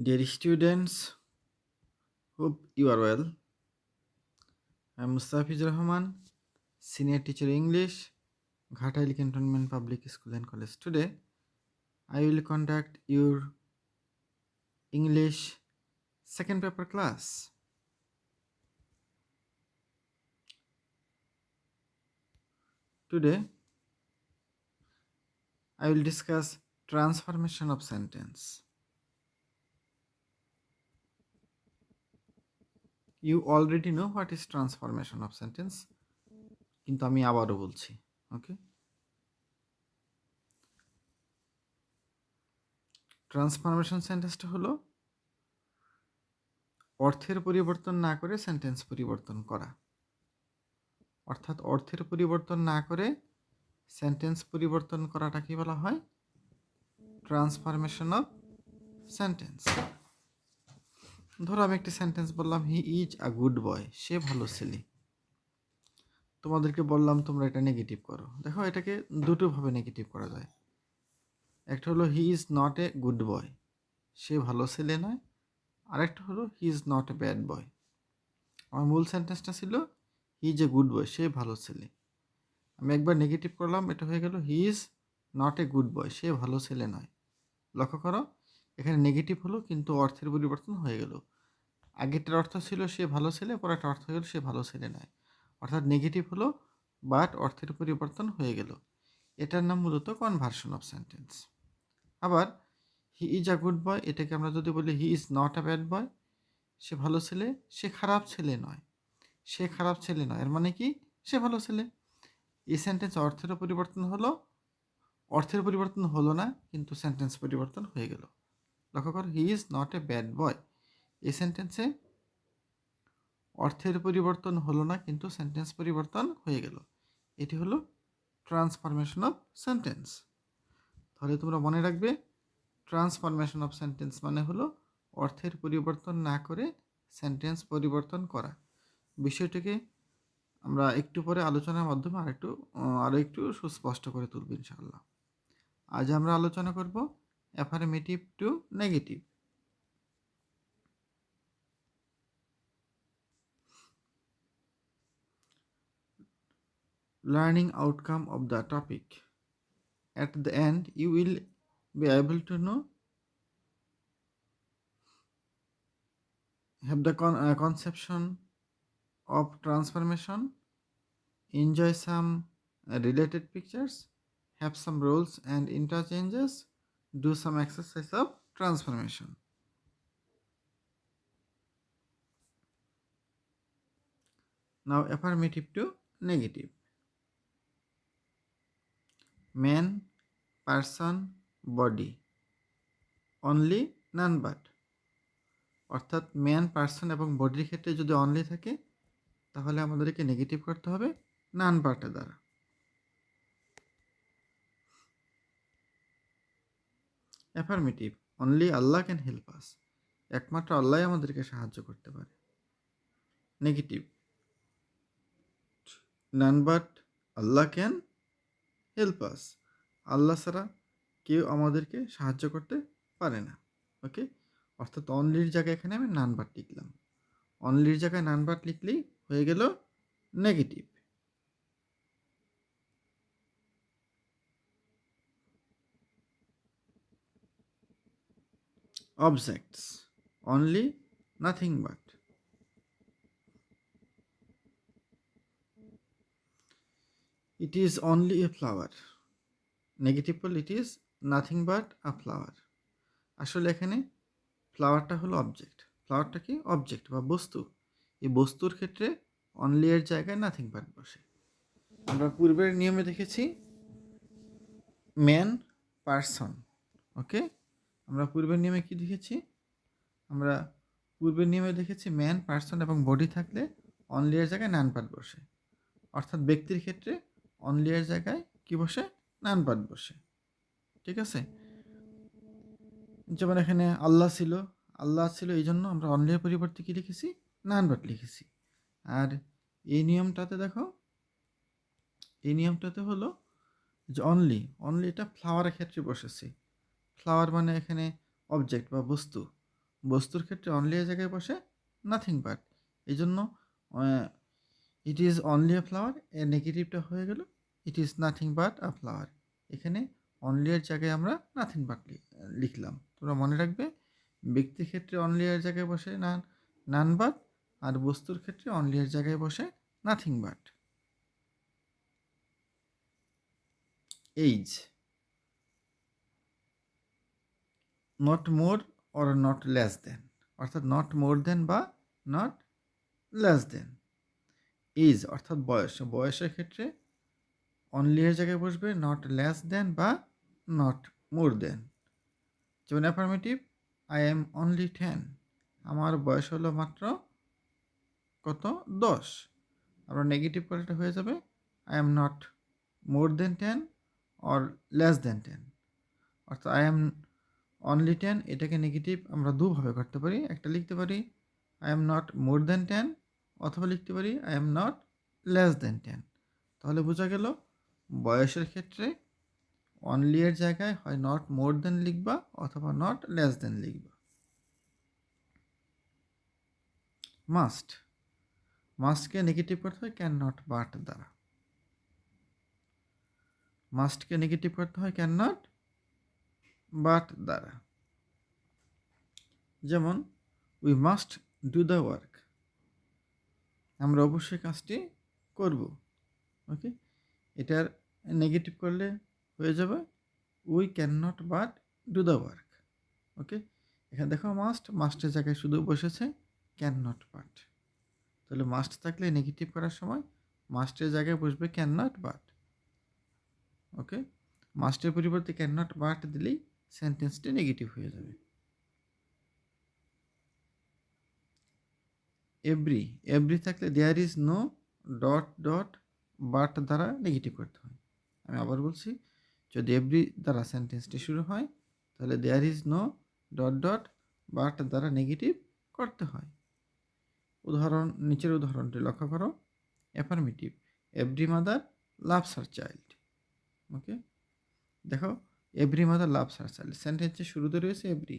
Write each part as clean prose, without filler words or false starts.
Dear students, hope you are well. I am Mustafiz Rahman, Senior Teacher English, Ghatai Cantonment Public School and College. Today, I will conduct your English second paper class. Today, I will discuss transformation of sentence. You already know what is transformation of sentence, কিন্তু আমি আবারও বলছি, okay? Transformation সেন্টেন্সটা হলো অর্থের পরিবর্তন না করে সেন্টেন্স পরিবর্তন করা, অর্থাৎ অর্থের পরিবর্তন না করে সেন্টেন্স পরিবর্তন করাটাকে বলা হয় ট্রান্সফরমেশন অফ সেন্টেন্স। ধরো আমি একটি সেন্টেন্স বললাম, হি ইজ আ গুড বয়, সে ভালো ছেলে। তোমাদেরকে বললাম তোমরা এটা নেগেটিভ করো। দেখো এটাকে দুটোভাবে নেগেটিভ করা যায়। একটা হলো he is not a good boy, সে ভালো ছেলে নয়। আরেকটা হলো he is not a bad boy. আমার মূল সেন্টেন্সটা ছিল he is a good boy, সে ভালো ছেলে। আমি একবার নেগেটিভ করলাম, এটা হয়ে গেল he is not a good boy, সে ভালো ছেলে নয়। লক্ষ্য করো এখানে নেগেটিভ হলো কিন্তু অর্থের পরিবর্তন হয়ে গেল। আগেরটার অর্থ ছিল সে ভালো ছেলে, পরেরটা অর্থ হয়ে গেল সে ভালো ছেলে নয়। অর্থাৎ নেগেটিভ হলো বাট অর্থের পরিবর্তন হয়ে গেল। এটার নাম মূলত কনভার্সন অফ সেন্টেন্স। আবার হি ইজ আ গুড বয়, এটাকে আমরা যদি বলি he is not a bad boy, সে ভালো ছেলে, সে খারাপ ছেলে নয়। সে খারাপ ছেলে নয় এর মানে কি সে ভালো ছেলে। এই সেন্টেন্স অর্থেরও পরিবর্তন হলো, অর্থের পরিবর্তন হলো না কিন্তু সেন্টেন্স পরিবর্তন হয়ে গেল। লক্ষ্য করো হি ইজ নট এ ব্যাড বয়, এই সেন্টেন্সে অর্থের পরিবর্তন হলো না কিন্তু সেন্টেন্স পরিবর্তন হয়ে গেল। এটি হলো ট্রান্সফরমেশন অফ সেন্টেন্স। তাহলে তোমরা মনে রাখবে ট্রান্সফরমেশন অফ সেন্টেন্স মানে হলো অর্থের পরিবর্তন না করে সেন্টেন্স পরিবর্তন করা। বিষয়টিকে আমরা একটু পরে আলোচনার মাধ্যমে আরও একটু সুস্পষ্ট করে তুলব ইনশাআল্লাহ। আজ আমরা আলোচনা করব affirmative two negative. Learning outcome of the topic. At the end, you will be able to know, have the conception of transformation, enjoy some related pictures, have some rules and interchanges, do some exercise of transformation. Now affirmative to negative. Man, person, body, only, none but। অর্থাৎ man, person এবং বডির ক্ষেত্রে যদি only থাকে তাহলে আমাদেরকে negative করতে হবে নান বাটের দ্বারা। Affirmative, only Allah can help us, একমাত্র আল্লাহ আমাদেরকে সাহায্য করতে পারে। Negative, none but Allah can help us, Allah ছাড়া কেউ আমাদেরকে সাহায্য করতে পারে না। ওকে, অর্থাৎ অনলির জায়গায় এখানে আমি নান বাট লিখলাম। অনলির জায়গায় নান বাট লিখলেই হয়ে গেল negative. Objects, only, nothing but। It is only a flower। Negative হল it is nothing but a flower. আসলে এখানে ফ্লাওয়ারটা হলো অবজেক্ট। ফ্লাওয়ারটা কি অবজেক্ট বা বস্তু। এই বস্তুর ক্ষেত্রে অনলি এর জায়গায় নাথিং বাট বসে। আমরা পূর্বের নিয়মে দেখেছি ম্যান, পারসন। ওকে, আমরা পূর্বের নিয়মে কি দেখেছি? আমরা পূর্বের নিয়মে দেখেছি ম্যান, পারসন এবং বডি থাকলে অনলি এর জায়গায় নান পার্ট বসে। অর্থাৎ ব্যক্তির ক্ষেত্রে অনলি এর জায়গায় কি বসে? নান পার্ট বসে। ঠিক আছে, যেমন এখানে আল্লাহ ছিল, আল্লাহ ছিল এই জন্য আমরা অনলির পরিবর্তে কি লিখেছি? নান বাট লিখেছি। আর এই নিয়মটাতে দেখো, এই নিয়মটাতে হলো যে অনলি, অনলি এটা ফ্লাওয়ারের ক্ষেত্রে বসেছে। ফ্লাওয়ার মানে এখানে অবজেক্ট বা বস্তু। বস্তুর ক্ষেত্রে অনলি এর জায়গায় বসে নাথিং বাট। এই জন্য it is only a flower, এর নেগেটিভটা হয়ে গেল ইট is nothing but a flower. এখানে অনলি এর জায়গায় আমরা নাথিং বাট লিখলাম। তোমরা মনে রাখবে, ব্যক্তির ক্ষেত্রে অনলি এর জায়গায় বসে নান বাট, আর বস্তুর ক্ষেত্রে অনলি এর জায়গায় বসে nothing but. Age, not more or not less than, অর্থাৎ নট মোর দেন বা নট লেস দেন। এজ অর্থাৎ বয়স, বয়সের ক্ষেত্রে অনলি এর জায়গায় বসবে নট লেস দেন বা নট মোর দেন। যেমন অ্যাফার্মেটিভ, আই এম অনলি 10, আমার বয়স হলো মাত্র কত 10। আমরা নেগেটিভ করাটা হয়ে যাবে I am not more than 10 or less than 10। অর্থাৎ আই এম অনলি 10 এটাকে নেগেটিভ আমরা দুভাবে করতে পারি। একটা লিখতে পারি I am not more than 10, অথবা লিখতে পারি I am not less than 10। তাহলে বোঝা গেল বয়সের ক্ষেত্রে অনলি এর জায়গায় হয় নট মোর দেন লিখবা অথবা নট লেস দেন লিখবা। মাস্ট, মাস্টকে নেগেটিভ করতে হয় ক্যান নট বাট দ্বারা। মাস্টকে নেগেটিভ করতে হয় ক্যান নট বাট দ্বারা। যেমন we must do the work, আমরা অবশ্যই কাজটি করব। ওকে, এটার নেগেটিভ করলে হয়ে যাবে we can not but do the work. Okay, এখানে দেখো মাস্ট, মাস্টের জায়গায় শুধু বসেছে ক্যান নট বাট। তাহলে মাস্ট থাকলে নেগেটিভ করার সময় মাস্টের জায়গায় বসবে ক্যান নট বাট। ওকে, মাস্টের পরিবর্তে ক্যান নট বাট দিলেই সেন্টেন্সটি নেগেটিভ হয়ে যাবে। এভরি, এভরি থাকলে there is no dot dot but দ্বারা নেগেটিভ করতে হয়। আমি আবার বলছি, যদি এভরি দ্বারা সেন্টেন্সটি শুরু হয় তাহলে there is no dot dot but দ্বারা নেগেটিভ করতে হয়। উদাহরণ, নিচের উদাহরণটি লক্ষ্য করো। Affirmative, every mother loves her child. Okay, দেখো every mother loves her child, সেন্টেন্সের শুরুতে রয়েছে এভরি,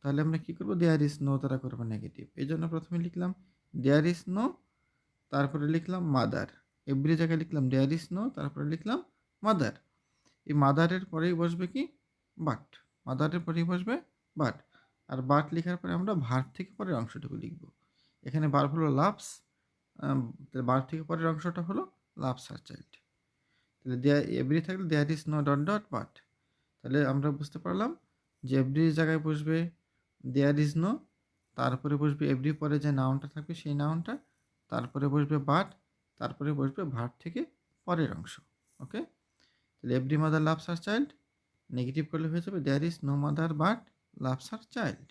তাহলে আমরা কী করবো দেয়ার ইজ নো দ্বারা করবো নেগেটিভ। এই জন্য প্রথমে লিখলাম দেয়ার ইজ নো, তারপরে লিখলাম মাদার। এভরি জায়গায় লিখলাম দেয়ার ইজ নো, তারপরে লিখলাম মাদার। এই মাদারের পরেই বসবে কি বাট, মাদারের পরেই বসবে বাট। আর বাট লেখার পরে আমরা ভার্ব থেকে পরের অংশটুকু লিখব। এখানে ভার্ব হলো লাভস, ভার্ব থেকে পরের অংশটা হলো লাভস আর চাইল্ড। তাহলে দেয়ার এভরি থাকলে there is no dot dot but. তাহলে আমরা বুঝতে পারলাম যে এভরি জায়গায় বসবে দেয়ার ইজ নো, তারপরে বসবে এভরি পরে যে নাউনটা থাকবে সেই নাউনটা, তারপরে বসবে বাট, তারপরে বসবে ভার্ব থেকে পরের অংশ। ওকে, তাহলে every mother loves her child, negative করলে হয়ে যাবে there is no mother but loves her child.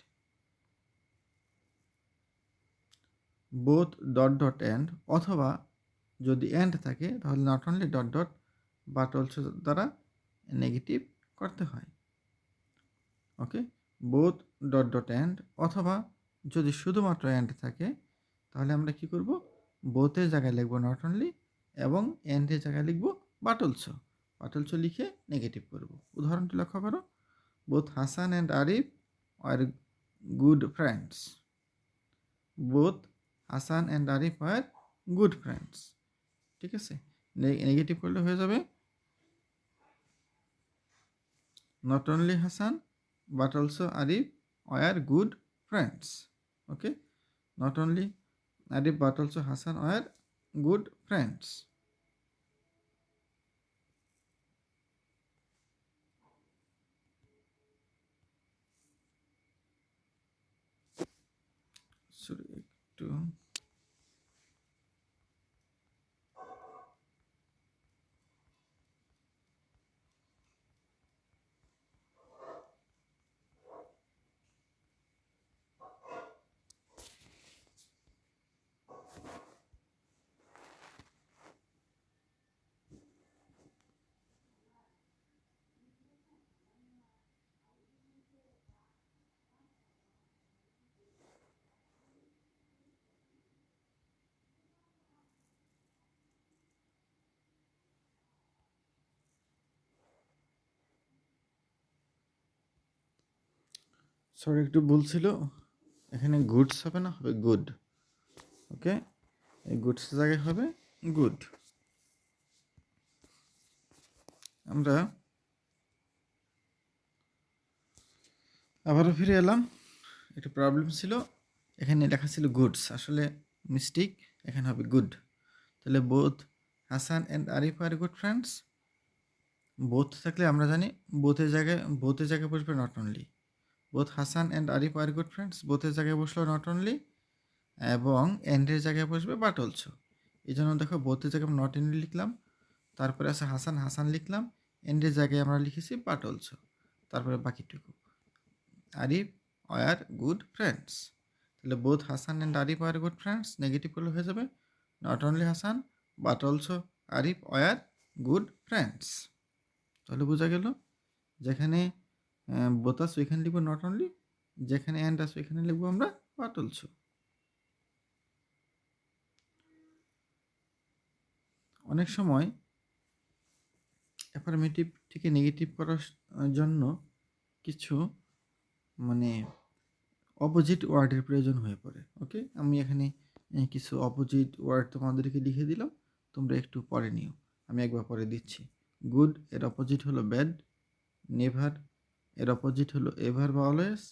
Both dot dot and, অথবা যদি অ্যান্ড থাকে তাহলে not only dot dot but also দ্বারা নেগেটিভ করতে হয়। Okay, both dot dot and, অথবা যদি শুধুমাত্র অ্যান্ড থাকে তাহলে আমরা কি করব, বোথের জায়গায় লিখব নট অনলি এবং অ্যান্ডের জায়গায় লিখব বাট অলসো। বাট অলসো লিখে নেগেটিভ করব। উদাহরণটি লক্ষ্য করো, both Hasan and Arif are good friends. Both Hasan and Arif are good friends. ঠিক আছে, নেগেটিভ করলে হয়ে যাবে not only Hasan but also Arif were good friends. Okay, not only Arif but also Hassan were good friends. Sorry, একটু ভুল ছিল, এখানে গুডস হবে না, হবে গুড। ওকে, এই গুডস জায়গায় হবে গুড। আমরা আবারও ফিরে এলাম। একটা প্রবলেম ছিল, এখানে লেখা ছিল গুডস, আসলে মিস্টেক, এখানে হবে গুড। তাহলে both Hasan and Arif are good friends. Both থাকলে আমরা জানি বোথের জায়গায় বসবে not only. Both Hasan and Arif are good friends, বোথের জায়গায় বসলো নট অনলি, এবং এন্ডের জায়গায় বসবে বাট অলসো। এই জন্য দেখো বোথের জায়গায় নট অনলি লিখলাম, তারপরে আছে হাসান, হাসান লিখলাম, এন্ডের জায়গায় আমরা লিখেছি বাট অলসো, তারপরে বাকিটুকু আরিফ আর গুড ফ্রেন্ডস। তাহলে both Hasan and Arif are good friends, negative করলে হয়ে যাবে not only Hasan but also Arif are good friends. তাহলে বোঝা গেল, যেখানে বোথ আছে ওইখানে লিখবো নট অনলি, যেখানে অ্যান্ড আছে ওইখানে লিখবো আমরা বাট অলসো। অনেক সময় অ্যাফার্মেটিভ থেকে নেগেটিভ করার জন্য কিছু মানে অপোজিট ওয়ার্ডের প্রয়োজন হয়ে পড়ে। ওকে, আমি এখানে কিছু অপোজিট ওয়ার্ড তোমাদেরকে লিখে দিলাম, তোমরা একটু পরে নিও, আমি একবার পরে দিচ্ছি। গুড এর অপোজিট হলো ব্যাড, নেভার এর অপোজিট হলো এভার বা অলওয়েজ,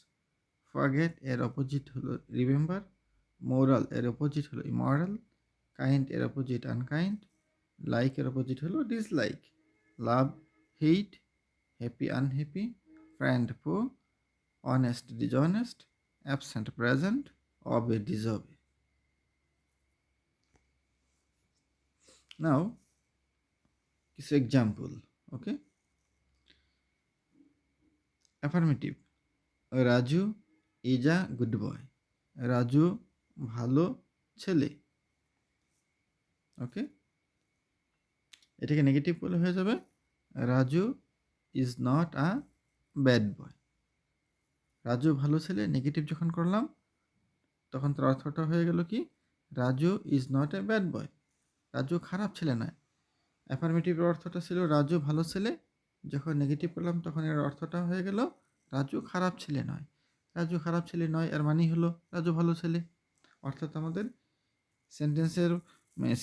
ফরগেট এর অপোজিট হলো রিমেম্বার, মোরাল এর অপোজিট হলো ইমোরাল, কাইন্ড এর অপোজিট আনকাইন্ড, লাইক এর অপোজিট হলো ডিসলাইক, লাভ হেট, হ্যাপি আনহ্যাপি, ফ্রেন্ড ফো, অনেস্ট ডিসঅনেস্ট, অ্যাবসেন্ট প্রেজেন্ট, অবে ডিসঅবে। নাও কিছু example. Okay, affirmative, Raju is a good boy, Raju ভালো ছেলে। ওকে, এটাকে নেগেটিভ করলে হয়ে যাবে Raju is not a bad বয়। রাজু ভালো ছেলে, নেগেটিভ যখন করলাম তখন তার অর্থটা হয়ে গেল কি, Raju is not a bad বয়, রাজু খারাপ ছেলে নয়। অ্যাফার্মেটিভের অর্থটা ছিল রাজু ভালো ছেলে, যখন নেগেটিভ করলাম তখন এর অর্থটা হয়ে গেল রাজু খারাপ ছেলে নয়। রাজু খারাপ ছেলে নয় এর মানেই হলো রাজু ভালো ছেলে, অর্থাৎ আমাদের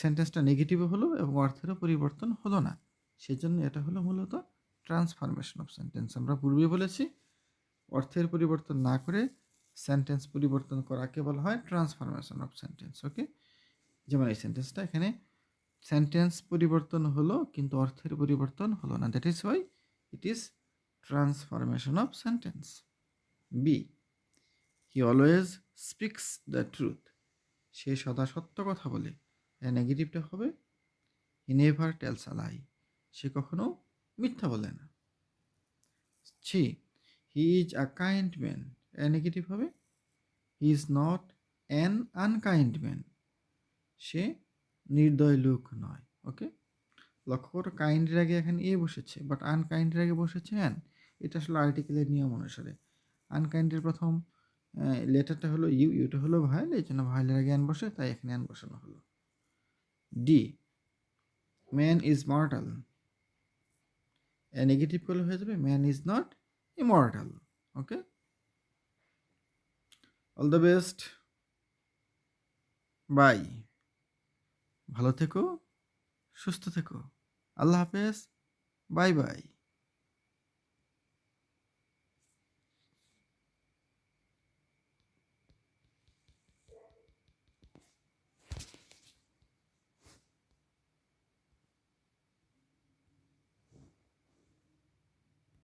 সেন্টেন্সটা নেগেটিভও হলো এবং অর্থেরও পরিবর্তন হলো না। সেজন্য এটা হলো মূলত ট্রান্সফরমেশন অফ সেন্টেন্স। আমরা পূর্বে বলেছি অর্থের পরিবর্তন না করে সেন্টেন্স পরিবর্তন করাকে বলা হয় ট্রান্সফরমেশন অফ সেন্টেন্স। ওকে, যেমন এই সেন্টেন্সটা, এখানে সেন্টেন্স পরিবর্তন হলো কিন্তু অর্থের পরিবর্তন হলো না, that is why it is transformation of sentence. B, he always speaks the truth, সে সদা সত্য কথা বলে। এর নেগেটিভটা হবে হি নেভার টেলস আ লাই, সে কখনো মিথ্যা বলে না। C, he is a kind man, এর নেগেটিভ হবে he is not an unkind man, সে নির্দয় লোক নয়। ওকে, লক্ষ্য করো কাইন্ডের আগে এখানে এ বসেছে, বাট আনকাইন্ডের আগে বসেছে অ্যান। এটা আসলে আর্টিকেলের নিয়ম অনুসারে আনকাইন্ডের প্রথম লেটারটা হলো ইউ, ইউটা হলো ভাইল, এই জন্য ভাইলের আগে অ্যান বসে, তাই এখানে অ্যান বসানো হলো। D, man is mortal, negative করলে হয়ে যাবে man is not immortal. Okay, all the best, bye, ভালো থেকো, সুস্থ থেকো, আল্লাহ হাফেজ, বাই বাই।